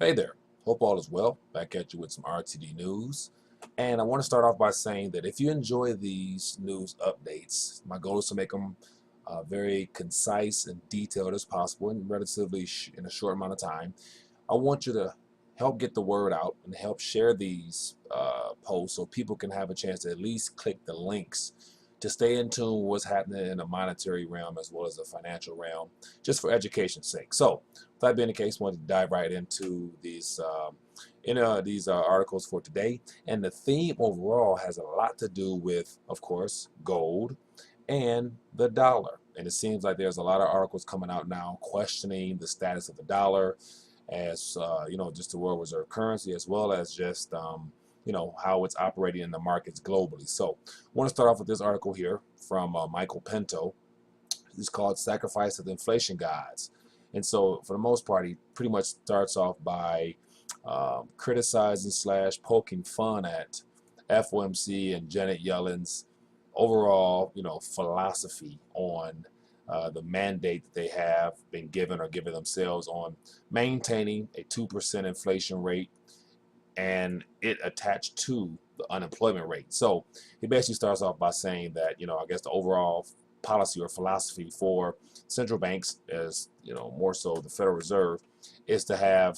Hey there, hope all is well. Back at you with some RTD news. And I want to start off by saying that if you enjoy these news updates, my goal is to make them very concise and detailed as possible and relatively in a short amount of time. I want you to help get the word out and help share these posts so people can have a chance to at least click the links to stay in tune with what's happening in the monetary realm as well as the financial realm, just for education's sake. So, with that being the case, I want to dive right into these articles for today. And the theme overall has a lot to do with, of course, gold and the dollar. And it seems like there's a lot of articles coming out now questioning the status of the dollar as just the world reserve currency, as well as just how it's operating in the markets globally. So I want to start off with this article here from Michael Pinto. It's called "Sacrifice of the Inflation Gods." And so for the most part, he pretty much starts off by criticizing slash poking fun at FOMC and Janet Yellen's overall, philosophy on the mandate that they have been given or given themselves on maintaining a 2% inflation rate and it attached to the unemployment rate. So he basically starts off by saying that, I guess the overall policy or philosophy for central banks, as more so the Federal Reserve, is to have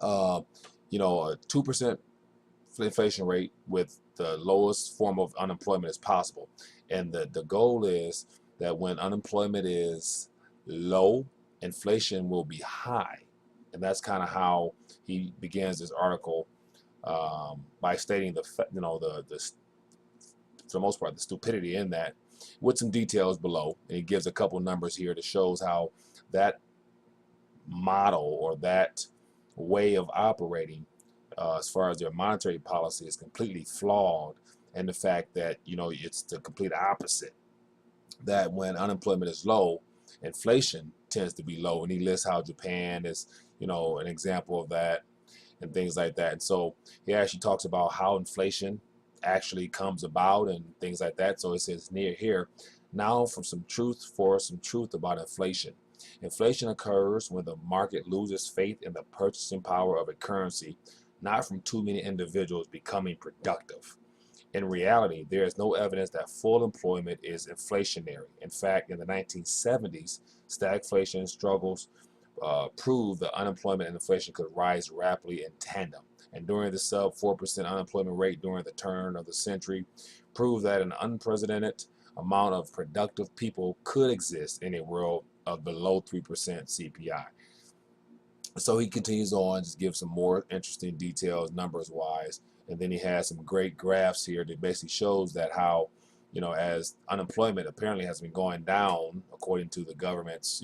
a 2% inflation rate with the lowest form of unemployment as possible. And the goal is that when unemployment is low, inflation will be high. And that's kind of how he begins this article by stating for the most part, the stupidity in that, with some details below. And he gives a couple numbers here that shows how that model or that way of operating as far as their monetary policy is completely flawed, and the fact that it's the complete opposite, that when unemployment is low, inflation tends to be low. And he lists how Japan is an example of that and things like that. And so he actually talks about how inflation actually comes about and things like that. So it says near here, now for some truth about inflation. Inflation occurs when the market loses faith in the purchasing power of a currency, not from too many individuals becoming productive. In reality, there is no evidence that full employment is inflationary. In fact, in the 1970s, stagflation struggles proved that unemployment and inflation could rise rapidly in tandem. And during the sub 4% unemployment rate during the turn of the century, proved that an unprecedented amount of productive people could exist in a world of below 3% CPI. So he continues on, just gives some more interesting details, numbers wise, and then he has some great graphs here that basically shows that how, as unemployment apparently has been going down according to the government's,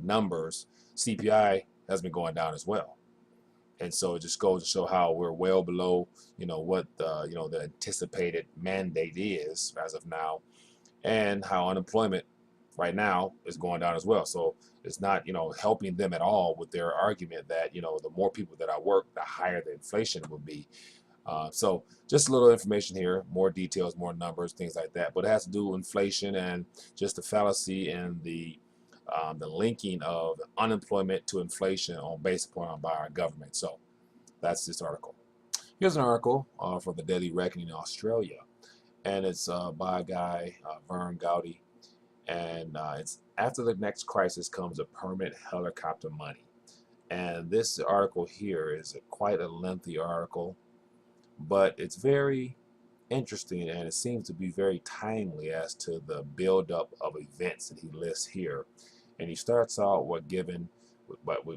numbers, CPI has been going down as well. And so it just goes to show how we're well below, what the anticipated mandate is as of now, and how unemployment right now is going down as well. So it's not, helping them at all with their argument that, the more people that I work, the higher the inflation will be. So just a little information here, more details, more numbers, things like that. But it has to do with inflation and just the fallacy and the linking of unemployment to inflation based upon by our government. So that's this article. Here's an article from the Daily Reckoning in Australia, and it's by a guy, Vern Gowdy, and it's after the next crisis comes a permanent helicopter money. And this article here is quite a lengthy article, but it's very interesting and it seems to be very timely as to the buildup of events that he lists here. And he starts out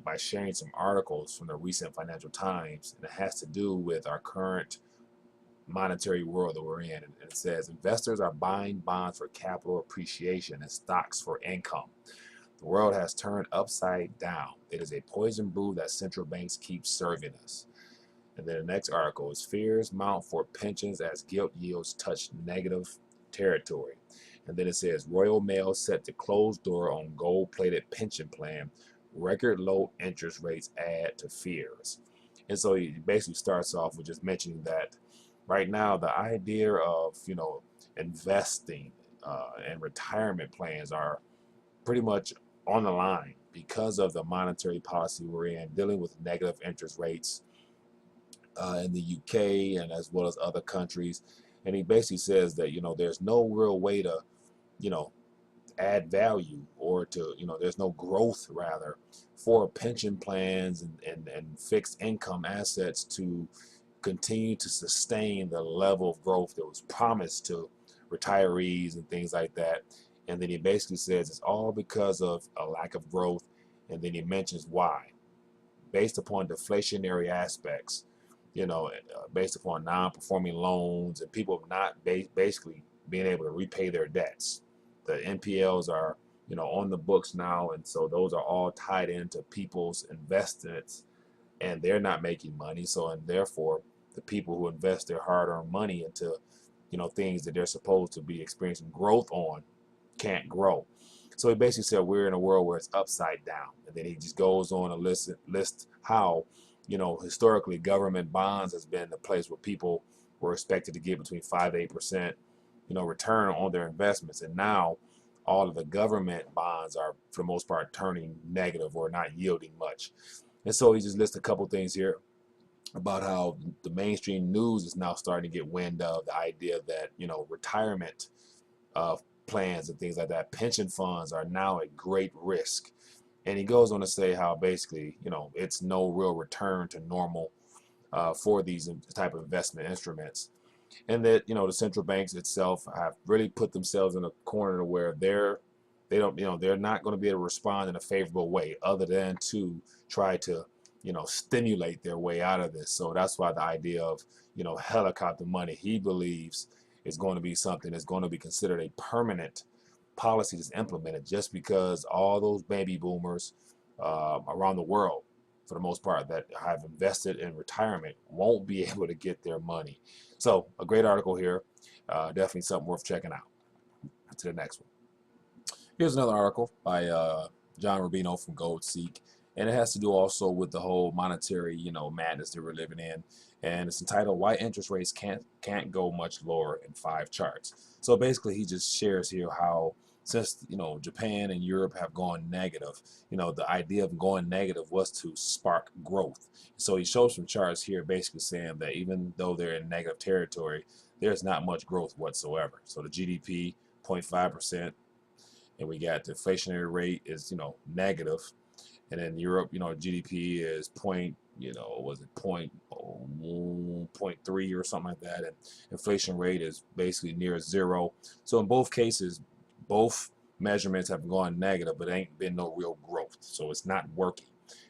by sharing some articles from the recent Financial Times, and it has to do with our current monetary world that we're in. And it says investors are buying bonds for capital appreciation and stocks for income. The world has turned upside down. It is a poison brew that central banks keep serving us. And then the next article is fears mount for pensions as gilt yields touch negative territory. And then it says Royal Mail set to close door on gold-plated pension plan. Record low interest rates add to fears. And so he basically starts off with just mentioning that right now the idea of investing and retirement plans are pretty much on the line. because of the monetary policy we're in, dealing with negative interest rates in the UK and as well as other countries. And he basically says that, there's no real way to, you know, add value or to, there's no growth rather for pension plans and fixed income assets to continue to sustain the level of growth that was promised to retirees and things like that. And then he basically says it's all because of a lack of growth. And then he mentions why, based upon deflationary aspects, based upon non-performing loans and people not basically being able to repay their debts. The NPLs are, on the books now, and so those are all tied into people's investments, and they're not making money. So, and therefore, the people who invest their hard-earned money into, things that they're supposed to be experiencing growth on, can't grow. So he basically said we're in a world where it's upside down, and then he just goes on and list how, historically government bonds has been the place where people were expected to get between 5 to 8%, return on their investments, and now all of the government bonds are for the most part turning negative or not yielding much. And so he just lists a couple things here about how the mainstream news is now starting to get wind of the idea that retirement uh, plans and things like that, pension funds are now at great risk. And he goes on to say how basically, it's no real return to normal for these type of investment instruments. And that, the central banks itself have really put themselves in a corner where they don't, they're not going to be able to respond in a favorable way other than to try to, stimulate their way out of this. So that's why the idea of, helicopter money, he believes, is going to be something that's going to be considered a permanent policy that's implemented, just because all those baby boomers around the world, for the most part, that have invested in retirement won't be able to get their money. So a great article here, definitely something worth checking out. To the next one. Here's another article by John Rubino from Gold Seek, and it has to do also with the whole monetary, madness that we're living in, and it's entitled "Why Interest Rates Can't Go Much Lower in 5 Charts." So basically, he just shares here how since Japan and Europe have gone negative, the idea of going negative was to spark growth. So he shows some charts here, basically saying that even though they're in negative territory, there's not much growth whatsoever. So the GDP 0.5%. And we got the inflationary rate is negative, and in Europe GDP is was it point three or something like that, and inflation rate is basically near zero. So in both cases, both measurements have gone negative, but ain't been no real growth, so it's not working.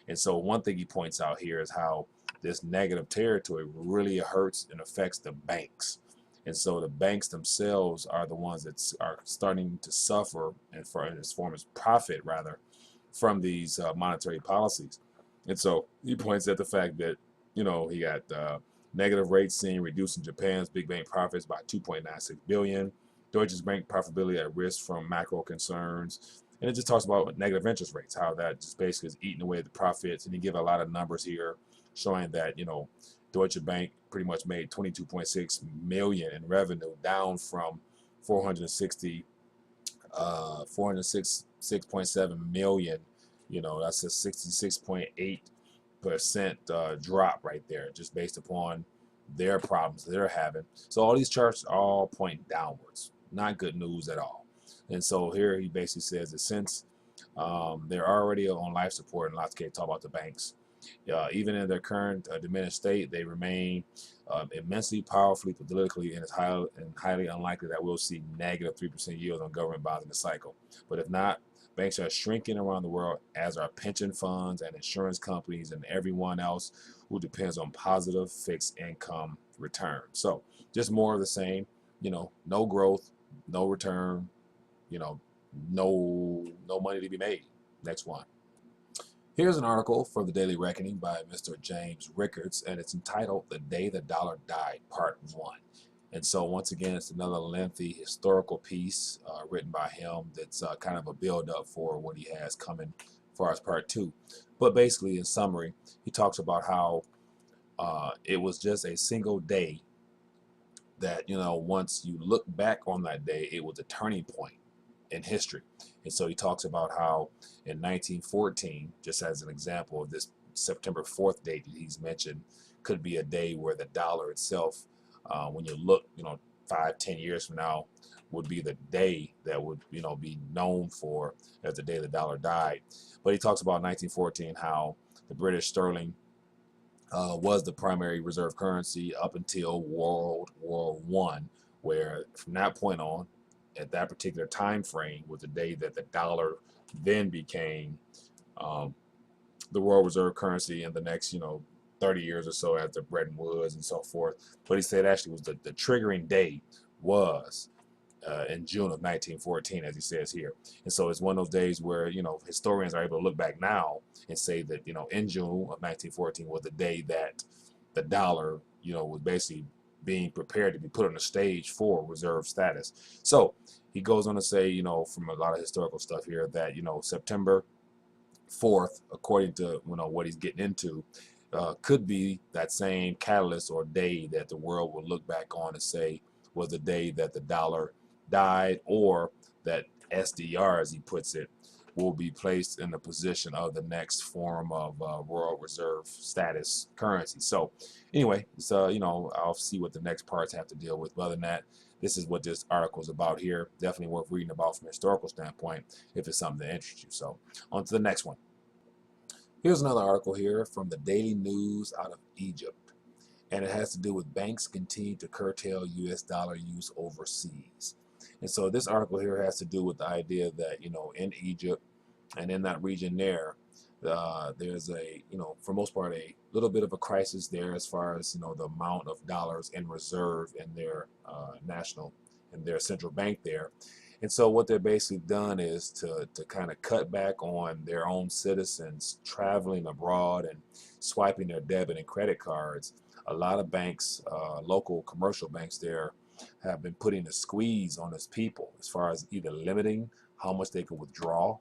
And so one thing he points out here is how this negative territory really hurts and affects the banks. And so the banks themselves are the ones that are starting to suffer, and for in this form as profit rather, from these monetary policies. And so he points at the fact that he got negative rates seen reducing Japan's big bank profits by 2.96 billion. Deutsche Bank profitability at risk from macro concerns. And it just talks about negative interest rates, how that just basically is eating away at the profits. And he give a lot of numbers here showing that Deutsche Bank pretty much made 22.6 million in revenue, down from 406.7 million. That's a 66.8% drop right there, just based upon their problems they're having. So all these charts all point downwards, not good news at all. And so here he basically says that since they're already on life support, and lots of cases talk about the banks, even in their current diminished state, they remain immensely powerfully politically, and it's highly unlikely that we'll see negative 3% yields on government bonds in the cycle. But if not, banks are shrinking around the world, as are pension funds and insurance companies and everyone else who depends on positive fixed income return. So just more of the same, no growth, no return, no money to be made. Next one. Here's an article from the Daily Reckoning by Mr. James Rickards, and it's entitled "The Day the Dollar Died, Part 1." And so once again, it's another lengthy historical piece written by him that's kind of a build-up for what he has coming as far as Part 2. But basically, in summary, he talks about how it was just a single day that, once you look back on that day, it was a turning point. in history. And so he talks about how in 1914, just as an example of this September 4th date that he's mentioned, could be a day where the dollar itself, when you look, 5, 10 years from now, would be the day that would, be known for as the day the dollar died. But he talks about 1914, how the British sterling was the primary reserve currency up until World War One, where from that point on, at that particular time frame, was the day that the dollar then became um, the world reserve currency in the next, 30 years or so after Bretton Woods and so forth. But he said actually was the triggering day was in June of 1914, as he says here. And so it's one of those days where, historians are able to look back now and say that, in June of 1914 was the day that the dollar, was basically being prepared to be put on the stage for reserve status. So he goes on to say, from a lot of historical stuff here that, September 4th, according to, what he's getting into, could be that same catalyst or day that the world will look back on and say was the day that the dollar died, or that SDR, as he puts it, will be placed in the position of the next form of world reserve status currency. So anyway, so I'll see what the next parts have to deal with. But other than that, this is what this article is about here. Definitely worth reading about from a historical standpoint if it's something that interests you. So on to the next one. Here's another article here from the Daily News out of Egypt, and it has to do with banks continue to curtail U.S. dollar use overseas. And so this article here has to do with the idea that, in Egypt and in that region there, there's a, for most part, a little bit of a crisis there as far as, the amount of dollars in reserve in their in their central bank there. And so what they're basically done is to kind of cut back on their own citizens traveling abroad and swiping their debit and credit cards. A lot of banks, local commercial banks there, have been putting a squeeze on its people as far as either limiting how much they can withdraw.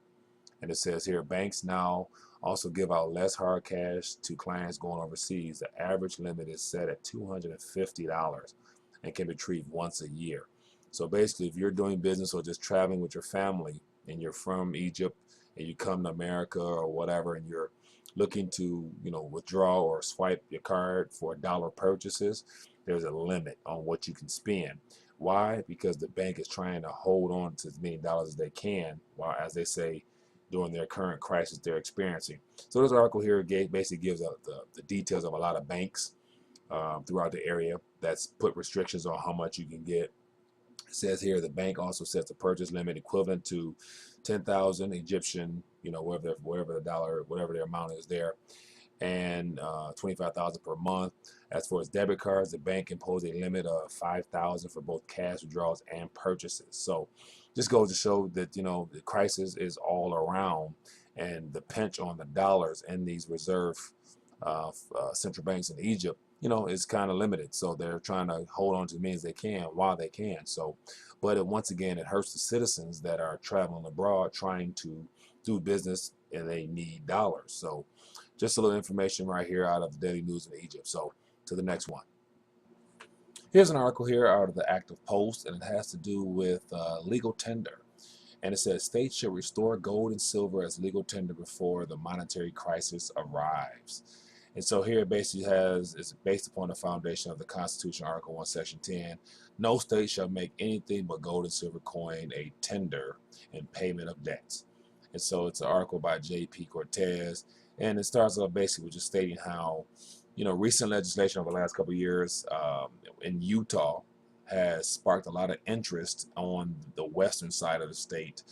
And it says here, banks now also give out less hard cash to clients going overseas. The average limit is set at $250 and can be retrieved once a year. So basically, if you're doing business or just traveling with your family and you're from Egypt and you come to America or whatever, and you're looking to, withdraw or swipe your card for dollar purchases, there's a limit on what you can spend. Why? Because the bank is trying to hold on to as many dollars as they can, while, as they say, during their current crisis they're experiencing. So this article here basically gives the details of a lot of banks throughout the area that's put restrictions on how much you can get. It says here the bank also sets a purchase limit equivalent to 10,000 Egyptian, wherever the dollar, whatever their amount is there, and 25,000 per month. As for its debit cards, the bank imposed a limit of 5,000 for both cash withdrawals and purchases. So this goes to show that the crisis is all around, and the pinch on the dollars in these reserve central banks in Egypt, is kind of limited. So they're trying to hold on to as many as they can while they can. So, but once again, it hurts the citizens that are traveling abroad trying to do business, and they need dollars. So just a little information right here out of the Daily News of Egypt. So to the next one. Here's an article here out of the Active Post, and it has to do with legal tender. And it says states should restore gold and silver as legal tender before the monetary crisis arrives. And so here it basically it's based upon the foundation of the Constitution, Article 1, Section 10. No state shall make anything but gold and silver coin a tender in payment of debts. And so it's an article by J.P. Cortez, and it starts off basically with just stating how, recent legislation over the last couple of years in Utah has sparked a lot of interest on the western side of the state,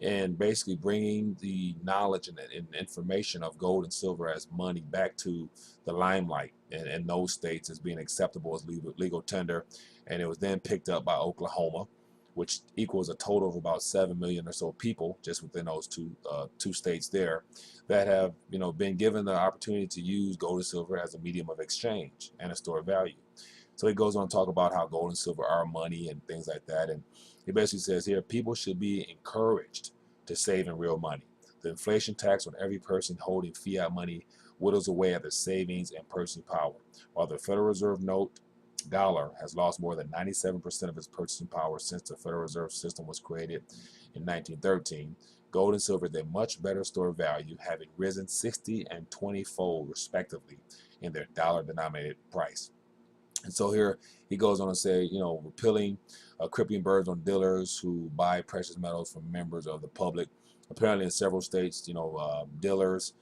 and basically bringing the knowledge and information of gold and silver as money back to the limelight in those states as being acceptable as legal tender. And it was then picked up by Oklahoma, which equals a total of about 7 million or so people just within those two states there that have been given the opportunity to use gold and silver as a medium of exchange and a store of value. So he goes on to talk about how gold and silver are money and things like that. And he basically says here, people should be encouraged to save in real money. The inflation tax on every person holding fiat money whittles away at their savings and purchasing power. While the Federal Reserve note dollar has lost more than 97% of its purchasing power since the Federal Reserve System was created in 1913. Gold and silver is a much better store of value, having risen 60 and 20-fold respectively in their dollar-denominated price. And so here he goes on to say, repealing crippling burdens on dealers who buy precious metals from members of the public. Apparently, in several states, dealers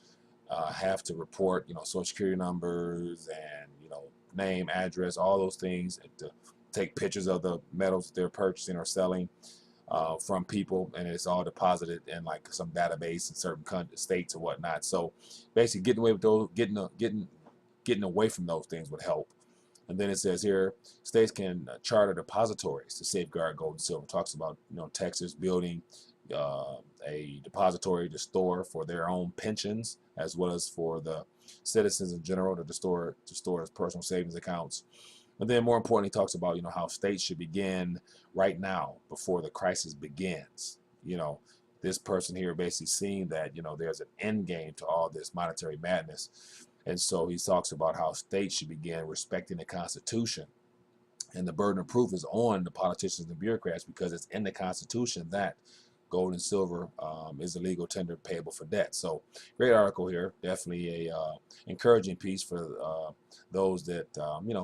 have to report, social security numbers and, name, address, all those things, and to take pictures of the metals they're purchasing or selling from people, and it's all deposited in like some database in certain states or whatnot. So basically, getting away with those, getting away from those things would help. And then it says here, states can charter depositories to safeguard gold and silver. It talks about Texas building a depository to store for their own pensions, as well as for the citizens in general to store as personal savings accounts. And then more importantly, talks about how states should begin right now before the crisis begins. This person here basically seeing that there's an end game to all this monetary madness. And so he talks about how states should begin respecting the Constitution. And the burden of proof is on the politicians and bureaucrats, because it's in the Constitution that gold and silver is a legal tender payable for debt. So great article here. Definitely a encouraging piece for those that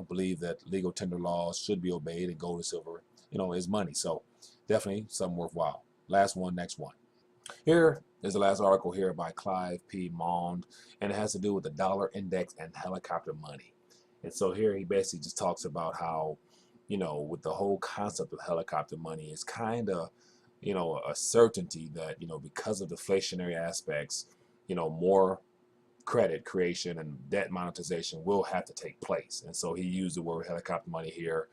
believe that legal tender laws should be obeyed, and gold and silver is money. So definitely something worthwhile. Last one, next one. Here is the last article here by Clive P. Mond, and it has to do with the dollar index and helicopter money. And so here he basically just talks about how, with the whole concept of helicopter money, it's kind of, a certainty that, because of the inflationary aspects, more credit creation and debt monetization will have to take place. And so he used the word helicopter money here,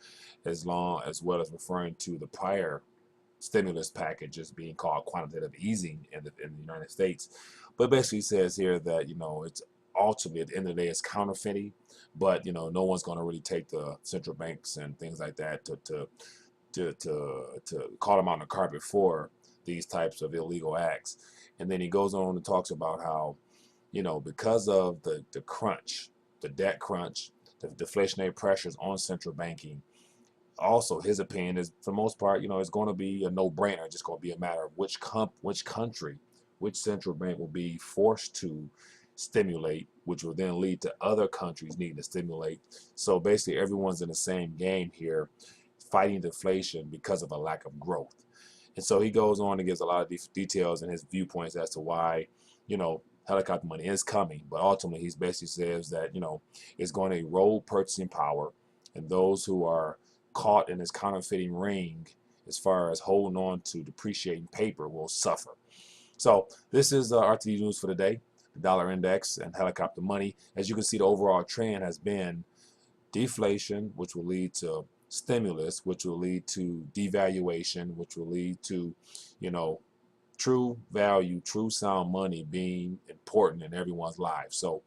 as well as referring to the prior stimulus packages being called quantitative easing in the United States. But basically says here that it's ultimately, at the end of the day, it's counterfeiting, but no one's going to really take the central banks and things like that to call them out on the carpet for these types of illegal acts. And then he goes on and talks about how because of the crunch, the debt crunch, the deflationary pressures on central banking, also his opinion is, for the most part, it's going to be a no-brainer. It's just going to be a matter of which country, which central bank will be forced to stimulate, which will then lead to other countries needing to stimulate. So basically everyone's in the same game here, fighting deflation because of a lack of growth. And so he goes on and gives a lot of details and his viewpoints as to why helicopter money is coming, but ultimately he basically says that it's going to erode purchasing power, and those who are caught in this counterfeiting ring, as far as holding on to depreciating paper, will suffer. So this is RTD news for the day. The dollar index and helicopter money. As you can see, the overall trend has been deflation, which will lead to stimulus, which will lead to devaluation, which will lead to true value, true sound money being important in everyone's lives. So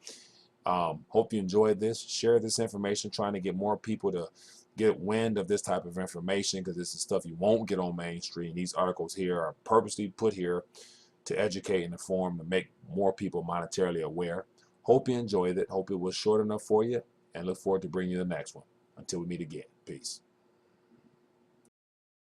hope you enjoyed this. Share this information, trying to get more people to get wind of this type of information, because this is stuff you won't get on mainstream. These articles here are purposely put here to educate and inform, to make more people monetarily aware. Hope you enjoyed it. Hope it was short enough for you, and look forward to bringing you the next one. Until we meet again. Peace.